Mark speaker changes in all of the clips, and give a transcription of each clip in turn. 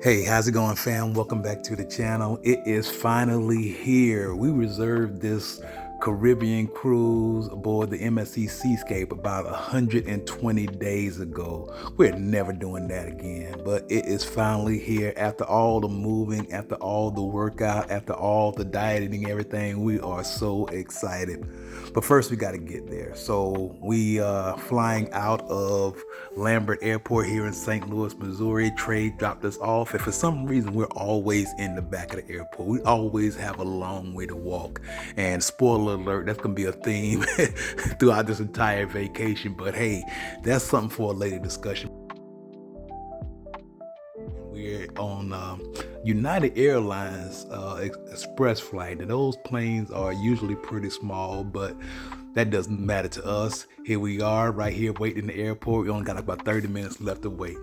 Speaker 1: Hey, how's it going, fam? Welcome back to the channel. It is finally here. We reserved this Caribbean cruise aboard the MSC Seascape about 120 days ago. We're never doing that again, but it is finally here. After all the moving, after all the workout, after all the dieting, everything, we are so excited. But first, we got to get there. So we flying out of Lambert Airport here in St. Louis, Missouri. Trey dropped us off, and for some reason, we're always in the back of the airport. We always have a long way to walk. And spoiler alert, that's gonna be a theme throughout this entire vacation. But hey, that's something for a later discussion. We're on United Airlines express flight, and those planes are usually pretty small, but that doesn't matter to us. Here we are, right here, waiting in the airport. We only got about 30 minutes left to wait.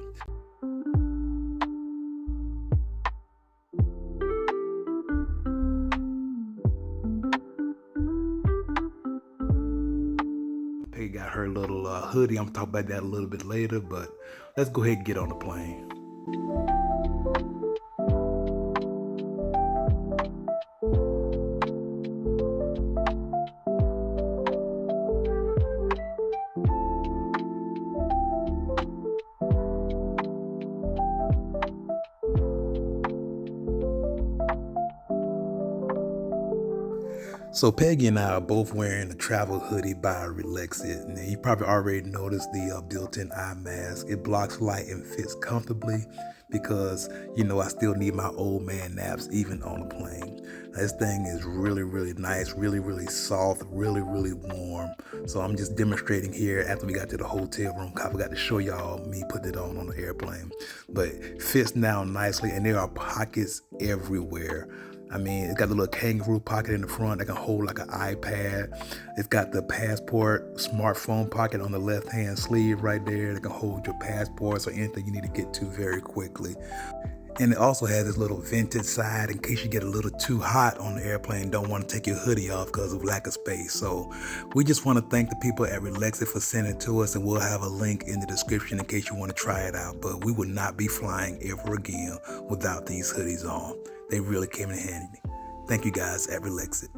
Speaker 1: Peggy got her little hoodie. I'm gonna talk about that a little bit later, but let's go ahead and get on the plane. So Peggy and I are both wearing a travel hoodie by Relaxit, and you probably already noticed the built-in eye mask. It blocks light and fits comfortably because, you know, I still need my old man naps even on a plane. This thing is really, really nice, really, really soft, really, really warm. So I'm just demonstrating here after we got to the hotel room. I forgot to show y'all me put it on the airplane, but it fits down nicely, and there are pockets everywhere. I mean, it's got the little kangaroo pocket in the front that can hold like an iPad. It's got the passport smartphone pocket on the left-hand sleeve right there that can hold your passports or anything you need to get to very quickly. And it also has this little vented side in case you get a little too hot on the airplane, don't want to take your hoodie off because of lack of space. So we just want to thank the people at Relaxit for sending it to us, and we'll have a link in the description in case you want to try it out. But we would not be flying ever again without these hoodies on. They really came in handy. Thank you guys at Relaxit.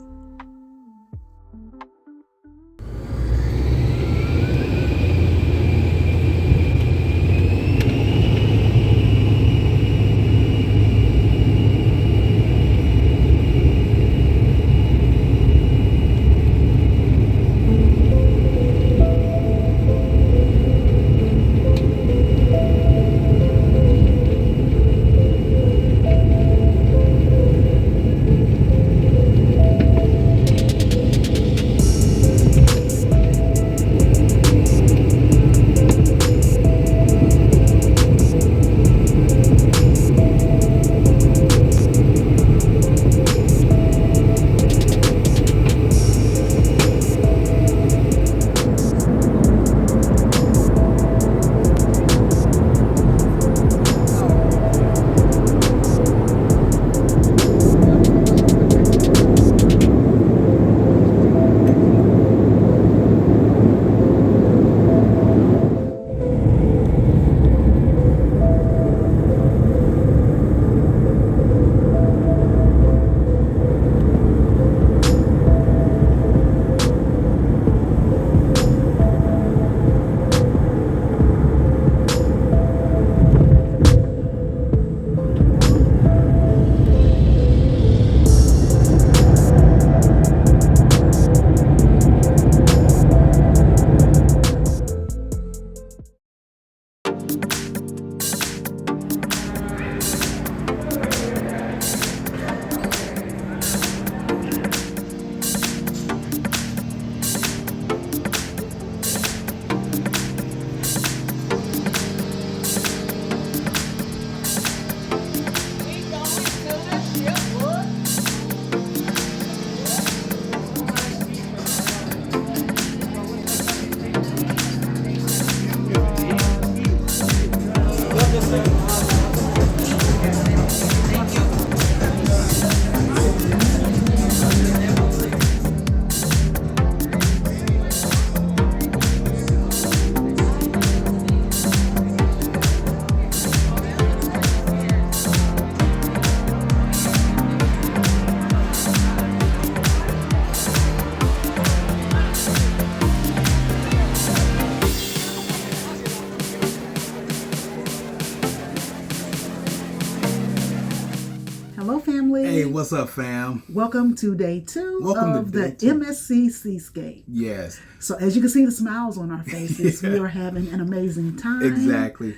Speaker 1: What's up, fam?
Speaker 2: Welcome to day two of the MSC Seascape.
Speaker 1: Yes.
Speaker 2: So as you can see the smiles on our faces, we are having an amazing time.
Speaker 1: Exactly.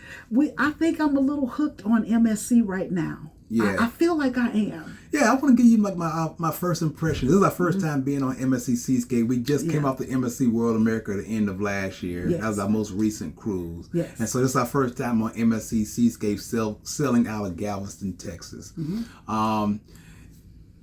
Speaker 2: I think I'm a little hooked on MSC right now.
Speaker 1: Yeah.
Speaker 2: I feel like I am.
Speaker 1: Yeah, I want to give you like my first impression. This is our first time being on MSC Seascape. We just came off the MSC World America at the end of last year.
Speaker 2: Yes.
Speaker 1: That was our most recent cruise.
Speaker 2: Yes.
Speaker 1: And so this is our first time on MSC Seascape selling out of Galveston, Texas.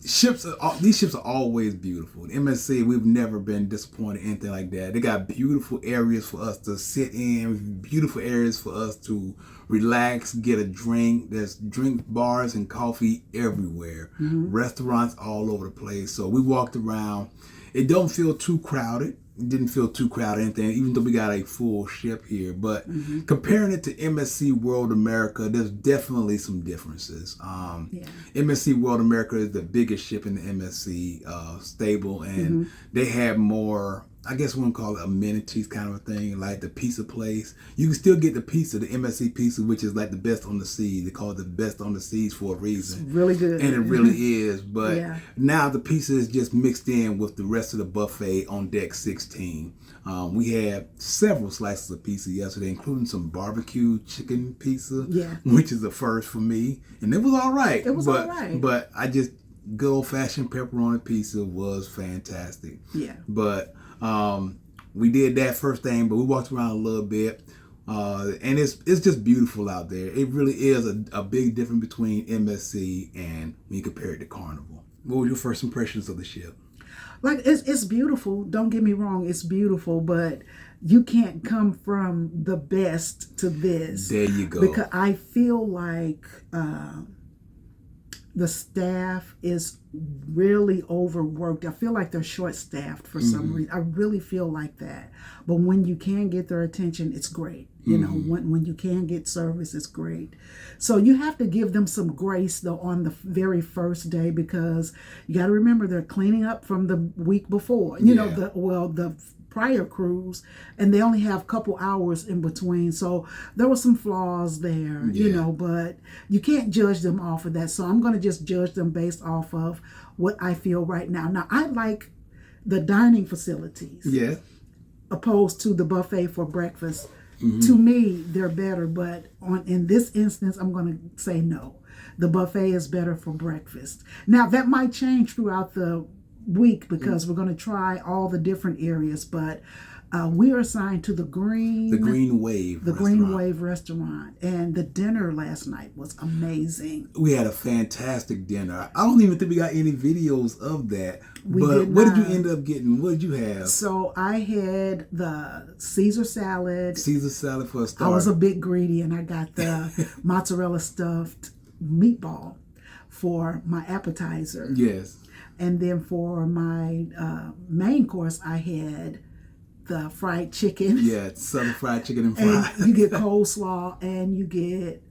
Speaker 1: These ships are always beautiful. The MSC, we've never been disappointed in anything like that. They got beautiful areas for us to sit in, beautiful areas for us to relax, get a drink. There's drink bars and coffee everywhere. Restaurants all over the place. So we walked around. It don't feel too crowded. It didn't feel too crowded or anything, even though we got a full ship here. But comparing it to MSC World America, there's definitely some differences. MSC World America is the biggest ship in the MSC stable, and they have more, I guess we want to call it amenities kind of a thing, like the pizza place. You can still get the pizza, the MSC pizza, which is like the best on the seas. They call it the best on the seas for a reason.
Speaker 2: It's really good.
Speaker 1: And it really is. But now the pizza is just mixed in with the rest of the buffet on deck 16. We had several slices of pizza yesterday, including some barbecue chicken pizza, which is the first for me. And it was all right.
Speaker 2: It was all right.
Speaker 1: But I just, good old-fashioned pepperoni pizza was fantastic.
Speaker 2: Yeah.
Speaker 1: But we did that first thing, but we walked around a little bit, and it's just beautiful out there. It really is a big difference between MSC and when you compare it to Carnival. What were your first impressions of the ship?
Speaker 2: Like, it's beautiful. Don't get me wrong, it's beautiful, but you can't come from the best to this.
Speaker 1: There you go.
Speaker 2: Because I feel like the staff is really overworked. I feel like they're short-staffed for some reason. I really feel like that. But when you can get their attention, it's great. You know, when you can get service, it's great. So you have to give them some grace, though, on the very first day, because you got to remember they're cleaning up from the week before. You know, the prior cruise, and they only have a couple hours in between, so there were some flaws there, you know, but you can't judge them off of that. So I'm going to just judge them based off of what I feel right now. Now, I like the dining facilities opposed to the buffet for breakfast. To me, they're better, but in this instance, I'm going to say no. The buffet is better for breakfast. Now, that might change throughout the week because we're going to try all the different areas, but we are assigned to the Green Wave restaurant, and the dinner last night was amazing.
Speaker 1: We had a fantastic dinner. I don't even think we got any videos of that. What did you end up getting? What did you have?
Speaker 2: So I had the Caesar salad.
Speaker 1: Caesar salad for a start.
Speaker 2: I was a bit greedy, and I got the mozzarella stuffed meatball for my appetizer.
Speaker 1: Yes.
Speaker 2: And then for my main course, I had the fried chicken.
Speaker 1: Yeah, Southern fried chicken and fries.
Speaker 2: And you get coleslaw and you get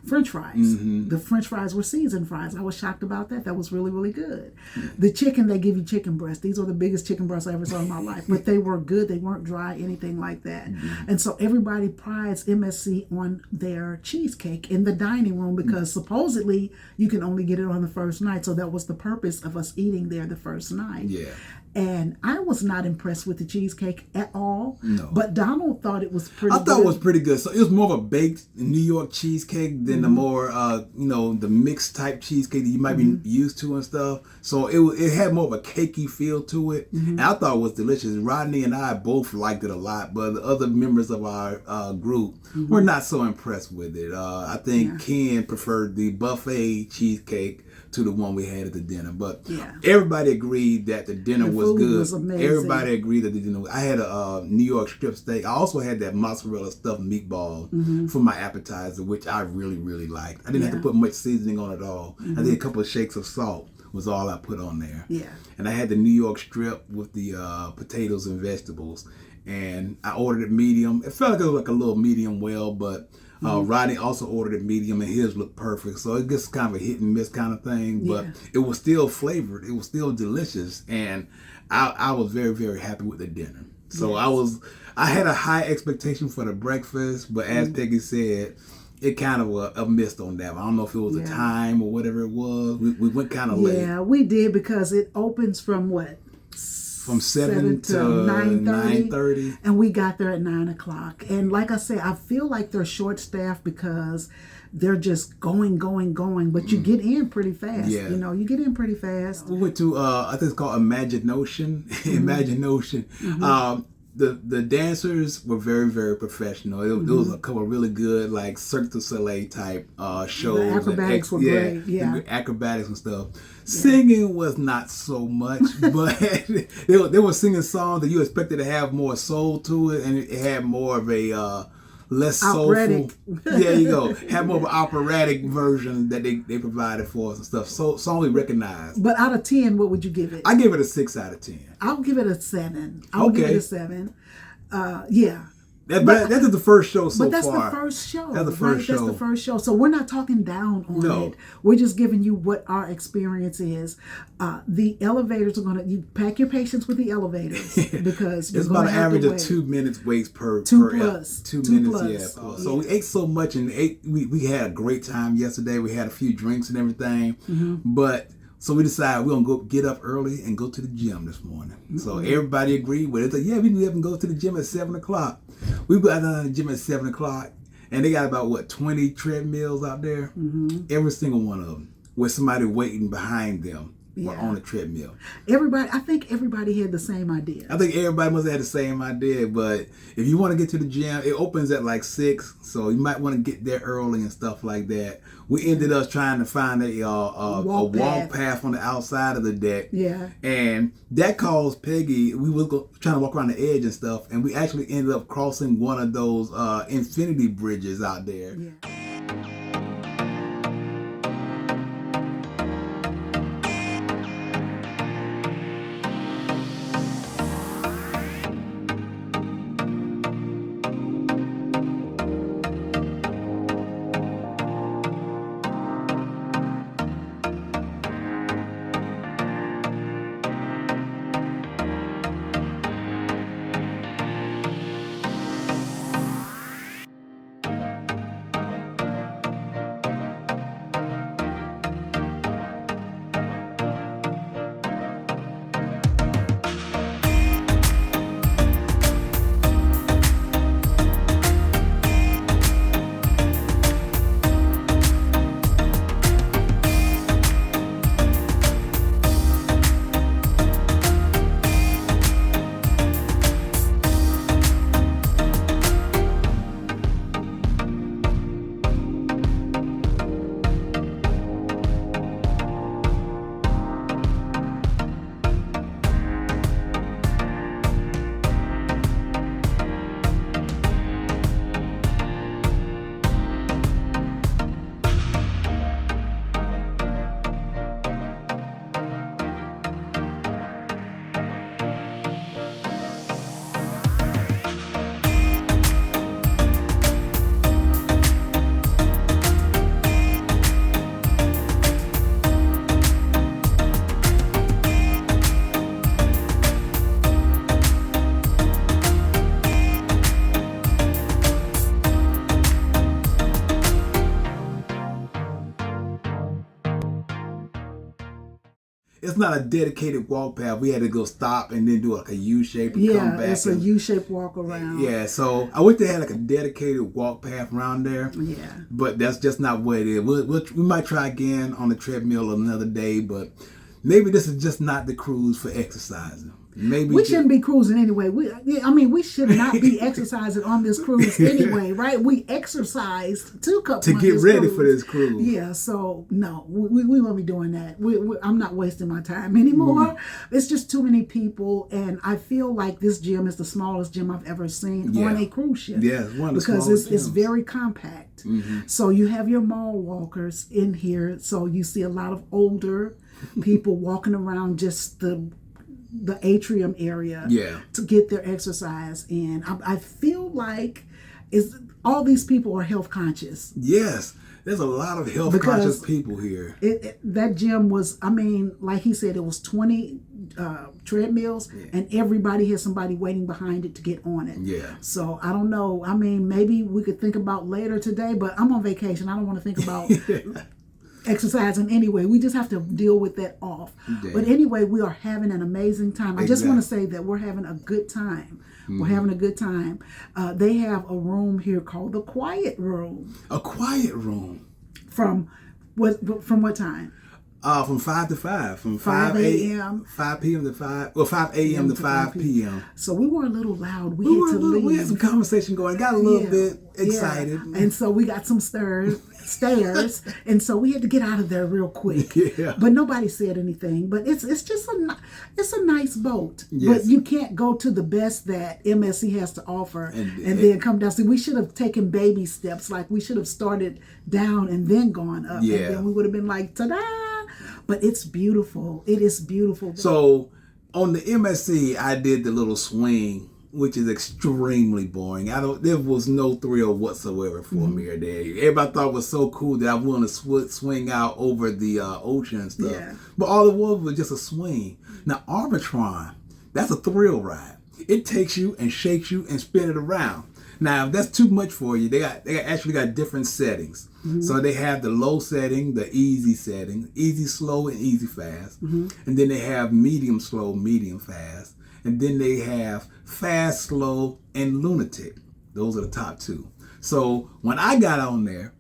Speaker 2: French fries. The French fries were seasoned fries. I was shocked about that. That was really, really good. The chicken, they give you chicken breasts. These are the biggest chicken breasts I ever saw in my life. But they were good. They weren't dry, anything like that. And so everybody prides MSC on their cheesecake in the dining room because supposedly you can only get it on the first night. So that was the purpose of us eating there the first night.
Speaker 1: Yeah.
Speaker 2: And I was not impressed with the cheesecake at all.
Speaker 1: No.
Speaker 2: But Donald thought it was pretty good.
Speaker 1: I thought it was pretty good. So it was more of a baked New York cheesecake than the more, the mixed type cheesecake that you might be used to and stuff. So it had more of a cakey feel to it. And I thought it was delicious. Rodney and I both liked it a lot, but the other members of our group were not so impressed with it. I think Ken preferred the buffet cheesecake to the one we had at the dinner, but everybody agreed that the dinner was good.
Speaker 2: Was amazing.
Speaker 1: Everybody agreed that the dinner. I had a New York strip steak. I also had that mozzarella stuffed meatball for my appetizer, which I really, really liked. I didn't have to put much seasoning on it at all. I did a couple of shakes of salt was all I put on there.
Speaker 2: Yeah.
Speaker 1: And I had the New York strip with the potatoes and vegetables, and I ordered it medium. It felt like it was like a little medium well, but Rodney also ordered it medium, and his looked perfect. So it gets kind of a hit and miss kind of thing, but it was still flavored. It was still delicious, and I was very, very happy with the dinner. So I had a high expectation for the breakfast, but as Peggy said, it kind of missed on that. I don't know if it was the time or whatever it was. We went kind of late.
Speaker 2: Yeah, we did because it opens from what?
Speaker 1: From 7 to 9:30.
Speaker 2: And we got there at 9 o'clock. And like I said, I feel like they're short-staffed because they're just going. But you get in pretty fast.
Speaker 1: Yeah.
Speaker 2: You know, you get in pretty fast.
Speaker 1: We went to, I think it's called Imagine Ocean. Imagine Ocean. The dancers were very, very professional. There was a couple of really good, like, Cirque du Soleil type shows.
Speaker 2: The acrobatics were great,
Speaker 1: the acrobatics and stuff. Singing was not so much, but they were singing songs that you expected to have more soul to it, and it had more of a less
Speaker 2: operatic.
Speaker 1: soulful. There you go. Had more of an operatic version that they provided for us and stuff. So song we recognized.
Speaker 2: But out of 10, what would you give it?
Speaker 1: I give it a 6 out of 10.
Speaker 2: I'll give it a 7. I'll give it a 7. Yeah.
Speaker 1: That's just the first show so far.
Speaker 2: But that's the first show.
Speaker 1: That's the first show.
Speaker 2: That's the first show. So we're not talking down on it. We're just giving you what our experience is. The elevators are going to, you pack your patience with the elevators because
Speaker 1: it's about an average of 2 minutes waits per
Speaker 2: 2 plus.
Speaker 1: 2 minutes, yeah. So we ate so much and we had a great time yesterday. We had a few drinks and everything. But so we decided we're going to get up early and go to the gym this morning. So everybody agreed with it. Like, yeah, we can even go to the gym at 7 o'clock. We got out of the gym at 7 o'clock, and they got about, 20 treadmills out there? Every single one of them, with somebody waiting behind them on the treadmill.
Speaker 2: I think everybody had the same idea.
Speaker 1: I think everybody must have had the same idea, but if you want to get to the gym, it opens at 6, so you might want to get there early and stuff like that. We ended up trying to find a walk path on the outside of the deck.
Speaker 2: Yeah.
Speaker 1: And that caused Peggy, we was trying to walk around the edge and stuff, and we actually ended up crossing one of those infinity bridges out there.
Speaker 2: Yeah.
Speaker 1: It's not a dedicated walk path. We had to go stop and then do a U shape and come back.
Speaker 2: Yeah, it's a U-shaped walk around.
Speaker 1: Yeah, so I wish they had a dedicated walk path around there.
Speaker 2: Yeah.
Speaker 1: But that's just not what it is. We might try again on the treadmill another day, but maybe this is just not the cruise for exercising. Maybe
Speaker 2: we shouldn't be cruising anyway. We should not be exercising on this cruise anyway, right? We exercised to
Speaker 1: get ready for this cruise.
Speaker 2: Yeah, so no, we won't be doing that. I'm not wasting my time anymore. It's just too many people, and I feel like this gym is the smallest gym I've ever seen on a cruise ship.
Speaker 1: Yeah, it's one of the
Speaker 2: because
Speaker 1: smallest
Speaker 2: it's very compact. So you have your mall walkers in here, so you see a lot of older people walking around just the atrium area to get their exercise in. I feel like all these people are health conscious.
Speaker 1: Yes, there's a lot of health conscious people here.
Speaker 2: That gym was, like he said, it was 20 treadmills, and everybody has somebody waiting behind it to get on it.
Speaker 1: Yeah.
Speaker 2: So I don't know. I mean, maybe we could think about later today, but I'm on vacation. I don't want to think about exercising anyway. We just have to deal with that off.
Speaker 1: Yeah.
Speaker 2: But anyway, we are having an amazing time. I just want to say that we're having a good time. We're having a good time. They have a room here called the Quiet Room.
Speaker 1: A quiet room.
Speaker 2: From what time?
Speaker 1: From 5 to 5. From
Speaker 2: 5 a.m.
Speaker 1: 5 p.m. to 5. Well, 5 a.m. to 5 p.m.
Speaker 2: So we were a little loud. We had to leave.
Speaker 1: We had some conversation going. Got a little bit excited.
Speaker 2: Yeah. And so we got some stairs. And so we had to get out of there real quick.
Speaker 1: Yeah.
Speaker 2: But nobody said anything. But it's just a nice boat.
Speaker 1: Yes.
Speaker 2: But you can't go to the best that MSC has to offer and then come down. So we should have taken baby steps. Like we should have started down and then gone up.
Speaker 1: Yeah.
Speaker 2: And then we would have been like, ta-da! But it's beautiful. It is beautiful.
Speaker 1: So on the MSC, I did the little swing, which is extremely boring. There was no thrill whatsoever for me there. Everybody thought it was so cool that I wanted to swing out over the ocean and stuff.
Speaker 2: Yeah.
Speaker 1: But all it was just a swing. Now Arbitron, that's a thrill ride. It takes you and shakes you and spin it around. Now, if that's too much for you, they actually got different settings. So they have the low setting, the easy setting, easy slow and easy fast. And then they have medium slow, medium fast. And then they have fast, slow, and lunatic. Those are the top two. So when I got on there,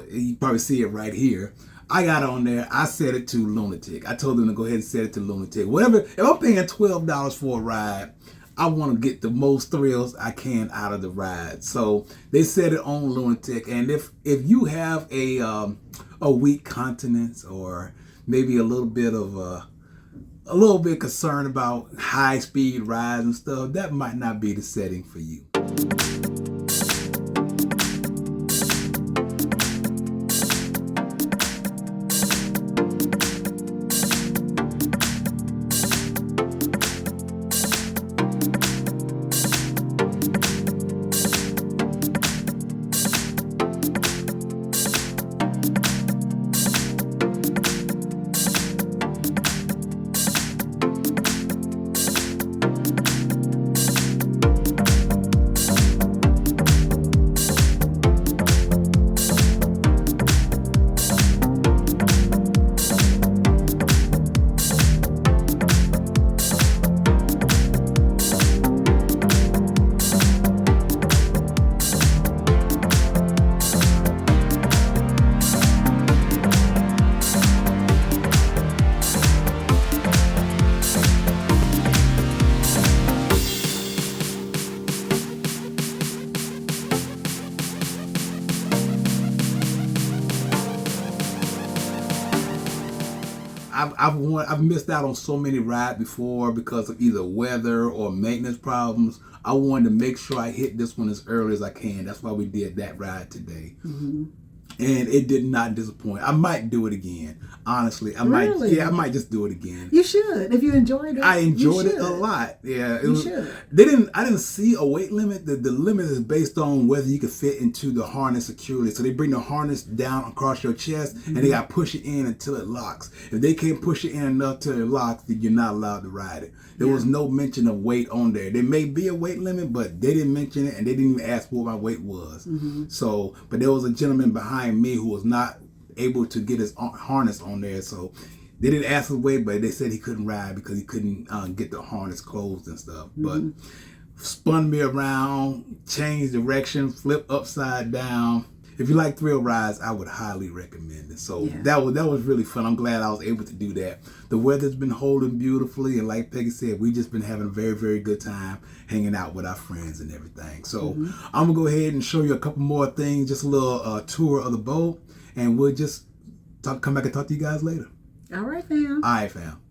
Speaker 1: you probably see it right here. I got on there, I set it to lunatic. I told them to go ahead and set it to lunatic. Whatever, if I'm paying $12 for a ride, I want to get the most thrills I can out of the ride. So they set it on lunatic. And if you have a weak continence or maybe a little bit concerned about high speed rides and stuff, that might not be the setting for you. I've missed out on so many rides before because of either weather or maintenance problems. I wanted to make sure I hit this one as early as I can. That's why we did that ride today. And it did not disappoint. I might do it again. Honestly, I might just do it again.
Speaker 2: You should. If you enjoyed it.
Speaker 1: I enjoyed it a lot. Yeah.
Speaker 2: You should.
Speaker 1: I didn't see a weight limit. The limit is based on whether you can fit into the harness securely. So they bring the harness down across your chest and they got to push it in until it locks. If they can't push it in enough till it locks, then you're not allowed to ride it. There was no mention of weight on there. There may be a weight limit, but they didn't mention it and they didn't even ask what my weight was. So, but there was a gentleman behind me who was not able to get his harness on there. So they didn't ask his weight, but they said he couldn't ride because he couldn't get the harness closed and stuff. But spun me around, changed direction, flipped upside down. If you like thrill rides, I would highly recommend it. So that was really fun. I'm glad I was able to do that. The weather's been holding beautifully, and like Peggy said, we just been having a very, very good time hanging out with our friends and everything. So I'm gonna go ahead and show you a couple more things, just a little tour of the boat, and we'll just come back and talk to you guys later.
Speaker 2: All right, fam.
Speaker 1: All right, fam.